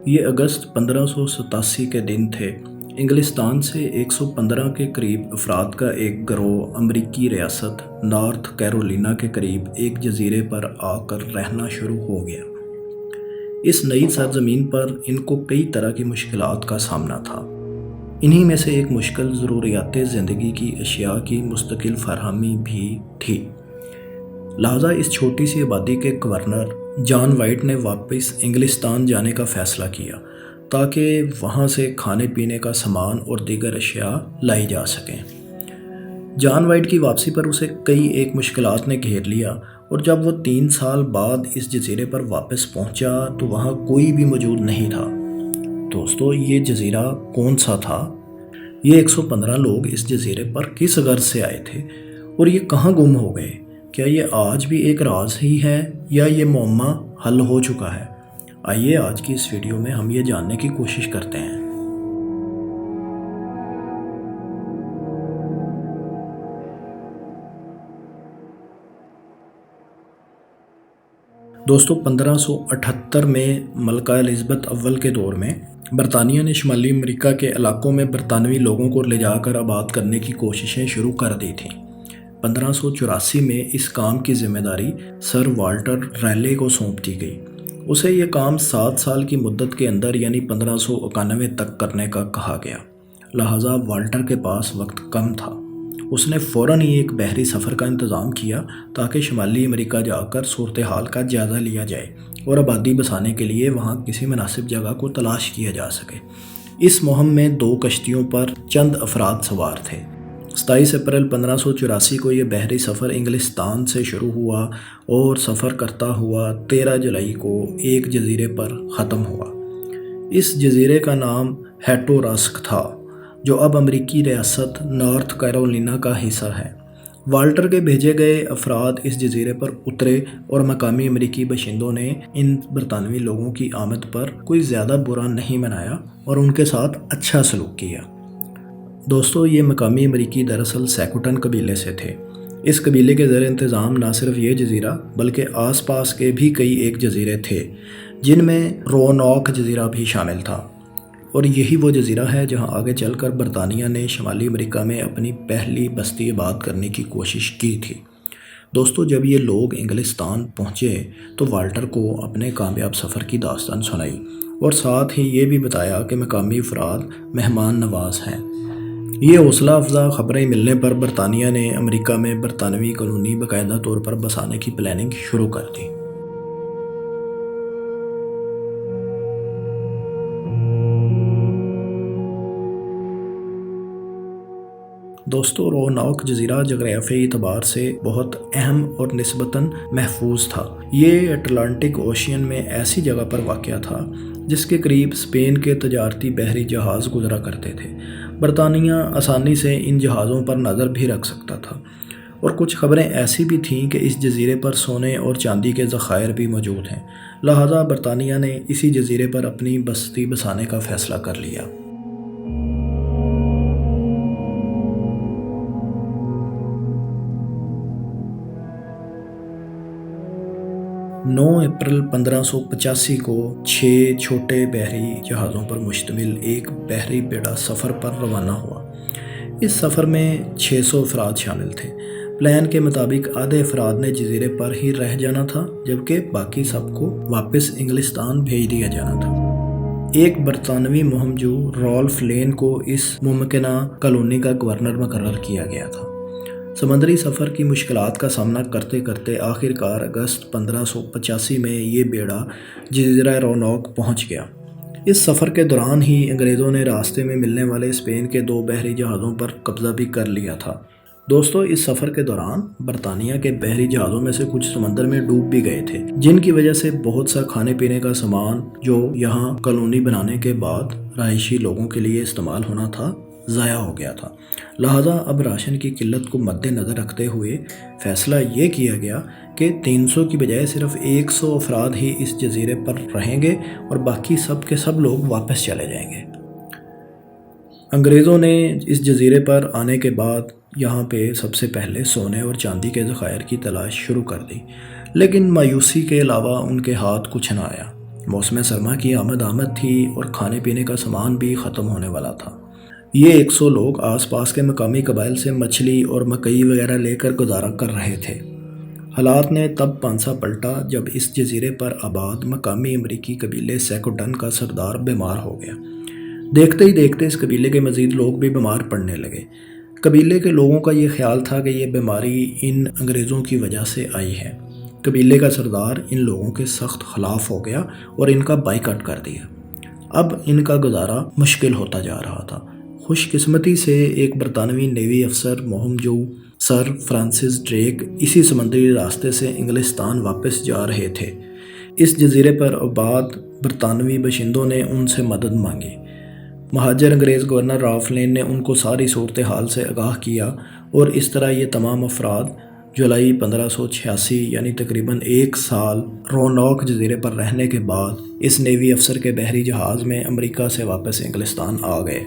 یہ اگست 1587 کے دن تھے۔ انگلستان سے 115 کے قریب افراد کا ایک گروہ امریکی ریاست نارتھ کیرولینا کے قریب ایک جزیرے پر آ کر رہنا شروع ہو گیا۔ اس نئی سرزمین پر ان کو کئی طرح کی مشکلات کا سامنا تھا۔ انہی میں سے ایک مشکل ضروریات زندگی کی اشیاء کی مستقل فراہمی بھی تھی۔ لہٰذا اس چھوٹی سی آبادی کے گورنر جان وائٹ نے واپس انگلستان جانے کا فیصلہ کیا تاکہ وہاں سے کھانے پینے کا سامان اور دیگر اشیاء لائی جا سکیں۔ جان وائٹ کی واپسی پر اسے کئی ایک مشکلات نے گھیر لیا، اور جب وہ 3 سال بعد اس جزیرے پر واپس پہنچا تو وہاں کوئی بھی موجود نہیں تھا۔ دوستو، یہ جزیرہ کون سا تھا؟ یہ 115 لوگ اس جزیرے پر کس غرض سے آئے تھے اور یہ کہاں گم ہو گئے؟ کیا یہ آج بھی ایک راز ہی ہے یا یہ معمہ حل ہو چکا ہے؟ آئیے آج کی اس ویڈیو میں ہم یہ جاننے کی کوشش کرتے ہیں۔ دوستو، 1578 میں ملکہ الزبتھ اول کے دور میں برطانیہ نے شمالی امریکہ کے علاقوں میں برطانوی لوگوں کو لے جا کر آباد کرنے کی کوششیں شروع کر دی تھیں۔ 1584 میں اس کام کی ذمہ داری سر والٹر ریلے کو سونپ دی گئی۔ اسے یہ کام 7 سال کی مدت کے اندر یعنی 1591 تک کرنے کا کہا گیا۔ لہٰذا والٹر کے پاس وقت کم تھا۔ اس نے فوراً ہی ایک بحری سفر کا انتظام کیا تاکہ شمالی امریکہ جا کر صورتحال کا جائزہ لیا جائے اور آبادی بسانے کے لیے وہاں کسی مناسب جگہ کو تلاش کیا جا سکے۔ اس مہم میں 2 کشتیوں پر چند افراد سوار تھے۔ 27 اپریل 1584 کو یہ بحری سفر انگلستان سے شروع ہوا اور سفر کرتا ہوا 13 جولائی کو ایک جزیرے پر ختم ہوا۔ اس جزیرے کا نام ہیٹوراسک تھا، جو اب امریکی ریاست نارتھ کیرولینا کا حصہ ہے۔ والٹر کے بھیجے گئے افراد اس جزیرے پر اترے اور مقامی امریکی باشندوں نے ان برطانوی لوگوں کی آمد پر کوئی زیادہ برا نہیں منایا اور ان کے ساتھ اچھا سلوک کیا۔ دوستو، یہ مقامی امریکی دراصل سیکوٹن قبیلے سے تھے۔ اس قبیلے کے زیر انتظام نہ صرف یہ جزیرہ بلکہ آس پاس کے بھی کئی ایک جزیرے تھے، جن میں روناک جزیرہ بھی شامل تھا، اور یہی وہ جزیرہ ہے جہاں آگے چل کر برطانیہ نے شمالی امریکہ میں اپنی پہلی بستی آباد کرنے کی کوشش کی تھی۔ دوستو، جب یہ لوگ انگلستان پہنچے تو والٹر کو اپنے کامیاب سفر کی داستان سنائی اور ساتھ ہی یہ بھی بتایا کہ مقامی افراد مہمان نواز ہیں۔ یہ حوصلہ افزا خبریں ملنے پر برطانیہ نے امریکہ میں برطانوی کالونی باقاعدہ طور پر بسانے کی پلاننگ شروع کر دی۔ دوستو، روناک جزیرہ جغرافیائی اعتبار سے بہت اہم اور نسبتاً محفوظ تھا۔ یہ اٹلانٹک اوشین میں ایسی جگہ پر واقع تھا جس کے قریب اسپین کے تجارتی بحری جہاز گزرا کرتے تھے۔ برطانیہ آسانی سے ان جہازوں پر نظر بھی رکھ سکتا تھا، اور کچھ خبریں ایسی بھی تھیں کہ اس جزیرے پر سونے اور چاندی کے ذخائر بھی موجود ہیں۔ لہٰذا برطانیہ نے اسی جزیرے پر اپنی بستی بسانے کا فیصلہ کر لیا۔ 9 اپریل 1585 کو 6 چھوٹے بحری جہازوں پر مشتمل ایک بحری بیڑا سفر پر روانہ ہوا۔ اس سفر میں 600 افراد شامل تھے۔ پلان کے مطابق آدھے افراد نے جزیرے پر ہی رہ جانا تھا، جبکہ باقی سب کو واپس انگلستان بھیج دیا جانا تھا۔ ایک برطانوی مہمجو رالف لین کو اس ممکنہ کالونی کا گورنر مقرر کیا گیا تھا۔ سمندری سفر کی مشکلات کا سامنا کرتے کرتے آخر کار اگست 1585 میں یہ بیڑا جزیرہ روناک پہنچ گیا۔ اس سفر کے دوران ہی انگریزوں نے راستے میں ملنے والے اسپین کے 2 بحری جہازوں پر قبضہ بھی کر لیا تھا۔ دوستو، اس سفر کے دوران برطانیہ کے بحری جہازوں میں سے کچھ سمندر میں ڈوب بھی گئے تھے، جن کی وجہ سے بہت سا کھانے پینے کا سامان جو یہاں کالونی بنانے کے بعد رہائشی لوگوں کے لیے استعمال ہونا تھا، ضائع ہو گیا تھا۔ لہٰذا اب راشن کی قلت کو مد نظر رکھتے ہوئے فیصلہ یہ کیا گیا کہ 300 کی بجائے صرف 100 افراد ہی اس جزیرے پر رہیں گے اور باقی سب کے سب لوگ واپس چلے جائیں گے۔ انگریزوں نے اس جزیرے پر آنے کے بعد یہاں پہ سب سے پہلے سونے اور چاندی کے ذخائر کی تلاش شروع کر دی، لیکن مایوسی کے علاوہ ان کے ہاتھ کچھ نہ آیا۔ موسم سرما کی آمد تھی اور کھانے پینے کا سامان بھی ختم ہونے والا تھا۔ یہ 100 لوگ آس پاس کے مقامی قبائل سے مچھلی اور مکئی وغیرہ لے کر گزارا کر رہے تھے۔ حالات نے تب پانسا پلٹا جب اس جزیرے پر آباد مقامی امریکی قبیلے سیکوڈن کا سردار بیمار ہو گیا۔ دیکھتے ہی دیکھتے اس قبیلے کے مزید لوگ بھی بیمار پڑنے لگے۔ قبیلے کے لوگوں کا یہ خیال تھا کہ یہ بیماری ان انگریزوں کی وجہ سے آئی ہے۔ قبیلے کا سردار ان لوگوں کے سخت خلاف ہو گیا اور ان کا بائیکاٹ کر دیا۔ اب ان کا گزارا مشکل ہوتا جا رہا تھا۔ خوش قسمتی سے ایک برطانوی نیوی افسر مہم جو سر فرانسس ڈریک اسی سمندری راستے سے انگلستان واپس جا رہے تھے۔ اس جزیرے پر آباد برطانوی باشندوں نے ان سے مدد مانگی۔ مہاجر انگریز گورنر رالف لین نے ان کو ساری صورتحال سے آگاہ کیا اور اس طرح یہ تمام افراد جولائی 1586 یعنی تقریباً 1 سال روناک جزیرے پر رہنے کے بعد اس نیوی افسر کے بحری جہاز میں امریکہ سے واپس انگلستان آ گئے۔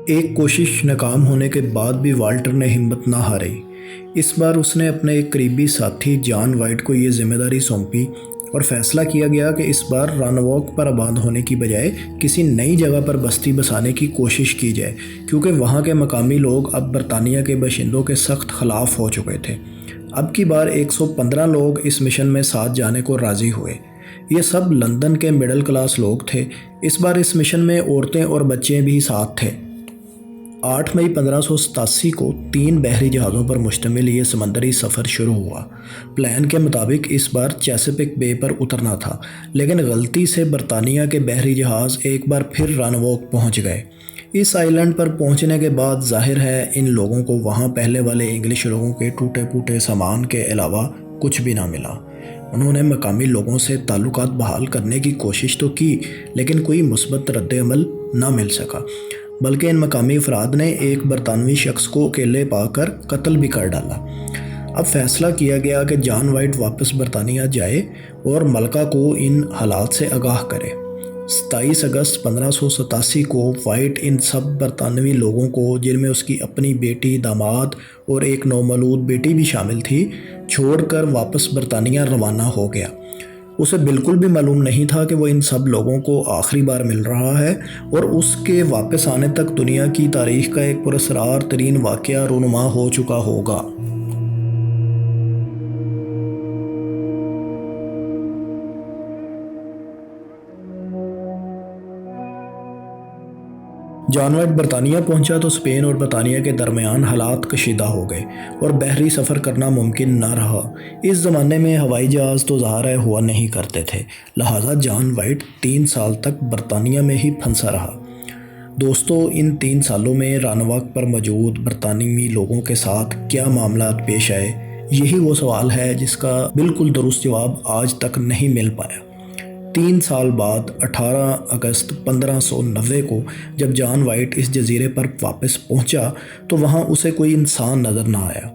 ایک کوشش ناکام ہونے کے بعد بھی والٹر نے ہمت نہ ہاری۔ اس بار اس نے اپنے ایک قریبی ساتھی جان وائٹ کو یہ ذمہ داری سونپی اور فیصلہ کیا گیا کہ اس بار رانوک پر آباد ہونے کی بجائے کسی نئی جگہ پر بستی بسانے کی کوشش کی جائے، کیونکہ وہاں کے مقامی لوگ اب برطانیہ کے باشندوں کے سخت خلاف ہو چکے تھے۔ اب کی بار 115 لوگ اس مشن میں ساتھ جانے کو راضی ہوئے۔ یہ سب لندن کے مڈل کلاس لوگ تھے۔ اس بار اس مشن میں عورتیں اور بچے بھی ساتھ تھے۔ 8 مئی 1587 کو 3 بحری جہازوں پر مشتمل یہ سمندری سفر شروع ہوا۔ پلان کے مطابق اس بار چیسپک بے پر اترنا تھا، لیکن غلطی سے برطانیہ کے بحری جہاز ایک بار پھر رانوک پہنچ گئے۔ اس آئی لینڈ پر پہنچنے کے بعد ظاہر ہے ان لوگوں کو وہاں پہلے والے انگلش لوگوں کے ٹوٹے پھوٹے سامان کے علاوہ کچھ بھی نہ ملا۔ انہوں نے مقامی لوگوں سے تعلقات بحال کرنے کی کوشش تو کی، لیکن کوئی مثبت رد عمل نہ مل سکا، بلکہ ان مقامی افراد نے ایک برطانوی شخص کو اکیلے پا کر قتل بھی کر ڈالا۔ اب فیصلہ کیا گیا کہ جان وائٹ واپس برطانیہ جائے اور ملکہ کو ان حالات سے آگاہ کرے۔ 27 اگست 1587 کو وائٹ ان سب برطانوی لوگوں کو، جن میں اس کی اپنی بیٹی، داماد اور ایک نومولود بیٹی بھی شامل تھی، چھوڑ کر واپس برطانیہ روانہ ہو گیا۔ اسے بالکل بھی معلوم نہیں تھا کہ وہ ان سب لوگوں کو آخری بار مل رہا ہے اور اس کے واپس آنے تک دنیا کی تاریخ کا ایک پراسرار ترین واقعہ رونما ہو چکا ہوگا۔ جان وائٹ برطانیہ پہنچا تو اسپین اور برطانیہ کے درمیان حالات کشیدہ ہو گئے اور بحری سفر کرنا ممکن نہ رہا۔ اس زمانے میں ہوائی جہاز تو ظاہر ہے ہوا نہیں کرتے تھے، لہٰذا جان وائٹ 3 سال تک برطانیہ میں ہی پھنسا رہا۔ دوستو، ان 3 سالوں میں رانوک پر موجود برطانوی لوگوں کے ساتھ کیا معاملات پیش آئے، یہی وہ سوال ہے جس کا بالکل درست جواب آج تک نہیں مل پایا۔ 3 سال بعد 18 اگست 1590 کو جب جان وائٹ اس جزیرے پر واپس پہنچا تو وہاں اسے کوئی انسان نظر نہ آیا۔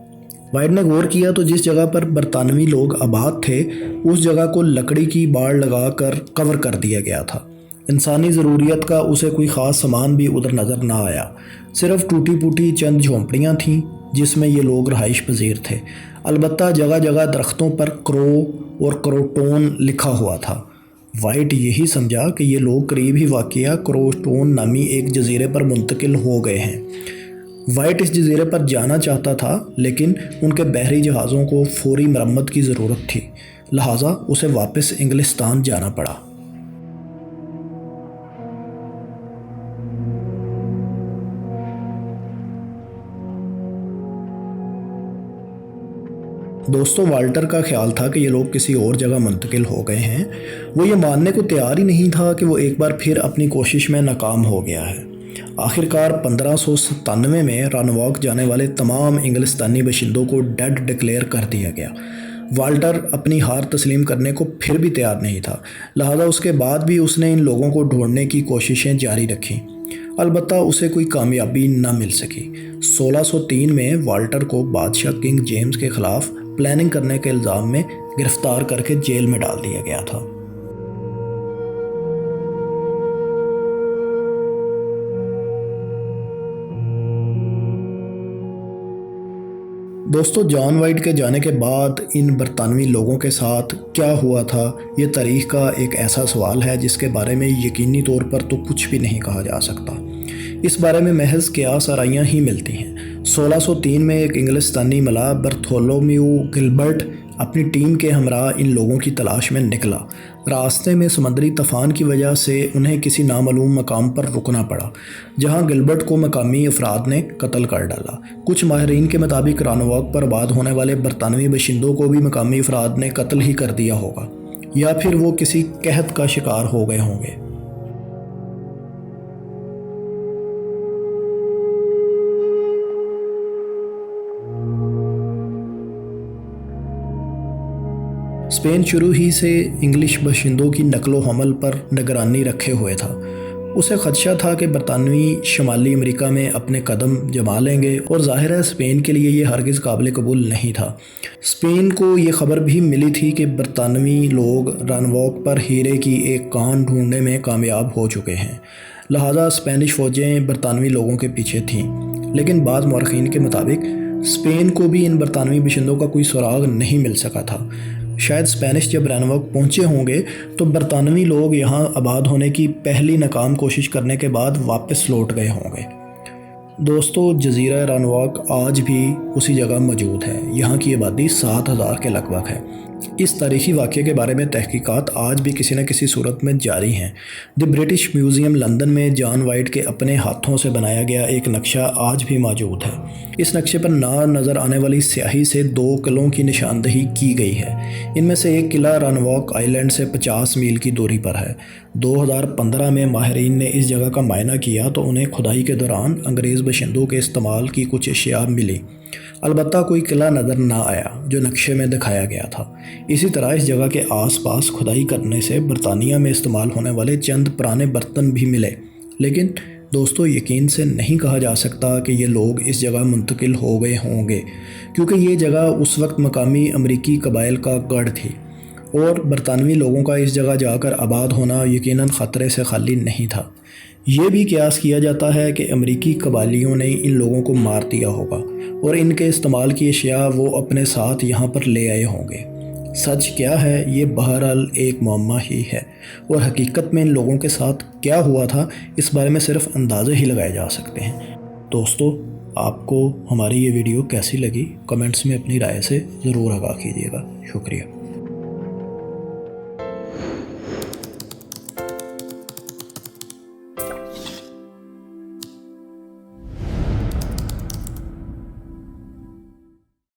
وائٹ نے غور کیا تو جس جگہ پر برطانوی لوگ آباد تھے اس جگہ کو لکڑی کی باڑ لگا کر کور کر دیا گیا تھا۔ انسانی ضروریات کا اسے کوئی خاص سامان بھی ادھر نظر نہ آیا، صرف ٹوٹی پوٹی چند جھونپڑیاں تھیں جس میں یہ لوگ رہائش پذیر تھے۔ البتہ جگہ جگہ درختوں پر کرو اور کروٹون لکھا ہوا تھا۔ وائٹ یہی سمجھا کہ یہ لوگ قریب ہی واقع کروٹون نامی ایک جزیرے پر منتقل ہو گئے ہیں۔ وائٹ اس جزیرے پر جانا چاہتا تھا، لیکن ان کے بحری جہازوں کو فوری مرمت کی ضرورت تھی، لہٰذا اسے واپس انگلستان جانا پڑا۔ دوستو، والٹر کا خیال تھا کہ یہ لوگ کسی اور جگہ منتقل ہو گئے ہیں۔ وہ یہ ماننے کو تیار ہی نہیں تھا کہ وہ ایک بار پھر اپنی کوشش میں ناکام ہو گیا ہے۔ آخرکار 1597 میں رانوک جانے والے تمام انگلستانی باشندوں کو ڈیڈ ڈکلیئر کر دیا گیا۔ والٹر اپنی ہار تسلیم کرنے کو پھر بھی تیار نہیں تھا، لہٰذا اس کے بعد بھی اس نے ان لوگوں کو ڈھونڈنے کی کوششیں جاری رکھیں، البتہ اسے کوئی کامیابی نہ مل سکی۔ 1603 میں والٹر کو بادشاہ کنگ جیمز کے خلاف پلاننگ کرنے کے الزام میں گرفتار کر کے جیل میں ڈال دیا گیا تھا۔ دوستو جان وائٹ کے جانے کے بعد ان برطانوی لوگوں کے ساتھ کیا ہوا تھا، یہ تاریخ کا ایک ایسا سوال ہے جس کے بارے میں یقینی طور پر تو کچھ بھی نہیں کہا جا سکتا۔ اس بارے میں محض قیاس آرائیاں ہی ملتی ہیں۔ 1603 میں ایک انگلستانی ملاح برتھولومیو گلبرٹ اپنی ٹیم کے ہمراہ ان لوگوں کی تلاش میں نکلا۔ راستے میں سمندری طوفان کی وجہ سے انہیں کسی نامعلوم مقام پر رکنا پڑا، جہاں گلبرٹ کو مقامی افراد نے قتل کر ڈالا۔ کچھ ماہرین کے مطابق رانواک پر آباد ہونے والے برطانوی باشندوں کو بھی مقامی افراد نے قتل ہی کر دیا ہوگا، یا پھر وہ کسی قحط کا شکار ہو گئے ہوں گے۔ اسپین شروع ہی سے انگلش باشندوں کی نقل و حمل پر نگرانی رکھے ہوئے تھا۔ اسے خدشہ تھا کہ برطانوی شمالی امریکہ میں اپنے قدم جما لیں گے، اور ظاہر ہے اسپین کے لیے یہ ہرگز قابل قبول نہیں تھا۔ اسپین کو یہ خبر بھی ملی تھی کہ برطانوی لوگ رانواک پر ہیرے کی ایک کان ڈھونڈنے میں کامیاب ہو چکے ہیں، لہٰذا اسپینش فوجیں برطانوی لوگوں کے پیچھے تھیں۔ لیکن بعض مورخین کے مطابق اسپین کو بھی ان برطانوی باشندوں کا کوئی سراغ نہیں مل سکا تھا۔ شاید اسپینش جب رانواک پہنچے ہوں گے تو برطانوی لوگ یہاں آباد ہونے کی پہلی ناکام کوشش کرنے کے بعد واپس لوٹ گئے ہوں گے۔ دوستو جزیرہ رانواک آج بھی اسی جگہ موجود ہے۔ یہاں کی آبادی 7000 کے لگ بھگ ہے۔ اس تاریخی واقعے کے بارے میں تحقیقات آج بھی کسی نہ کسی صورت میں جاری ہیں۔ دی برٹش میوزیم لندن میں جان وائٹ کے اپنے ہاتھوں سے بنایا گیا ایک نقشہ آج بھی موجود ہے۔ اس نقشے پر نظر آنے والی سیاہی سے 2 قلعوں کی نشاندہی کی گئی ہے۔ ان میں سے ایک قلعہ رانواک آئی لینڈ سے 50 میل کی دوری پر ہے۔ 2015 میں ماہرین نے اس جگہ کا معائنہ کیا تو انہیں کھدائی کے دوران انگریز باشندوں کے استعمال کی کچھ اشیاء ملی، البتہ کوئی قلعہ نظر نہ آیا جو نقشے میں دکھایا گیا تھا۔ اسی طرح اس جگہ کے آس پاس کھدائی کرنے سے برطانیہ میں استعمال ہونے والے چند پرانے برتن بھی ملے، لیکن دوستو یقین سے نہیں کہا جا سکتا کہ یہ لوگ اس جگہ منتقل ہو گئے ہوں گے، کیونکہ یہ جگہ اس وقت مقامی امریکی قبائل کا گڑھ تھی، اور برطانوی لوگوں کا اس جگہ جا کر آباد ہونا یقیناً خطرے سے خالی نہیں تھا۔ یہ بھی قیاس کیا جاتا ہے کہ امریکی قبائلیوں نے ان لوگوں کو مار دیا ہوگا، اور ان کے استعمال کی اشیاء وہ اپنے ساتھ یہاں پر لے آئے ہوں گے۔ سچ کیا ہے یہ بہرحال ایک معمہ ہی ہے، اور حقیقت میں ان لوگوں کے ساتھ کیا ہوا تھا اس بارے میں صرف اندازے ہی لگائے جا سکتے ہیں۔ دوستو آپ کو ہماری یہ ویڈیو کیسی لگی کمنٹس میں اپنی رائے سے ضرور آگاہ کیجیے گا۔ شکریہ۔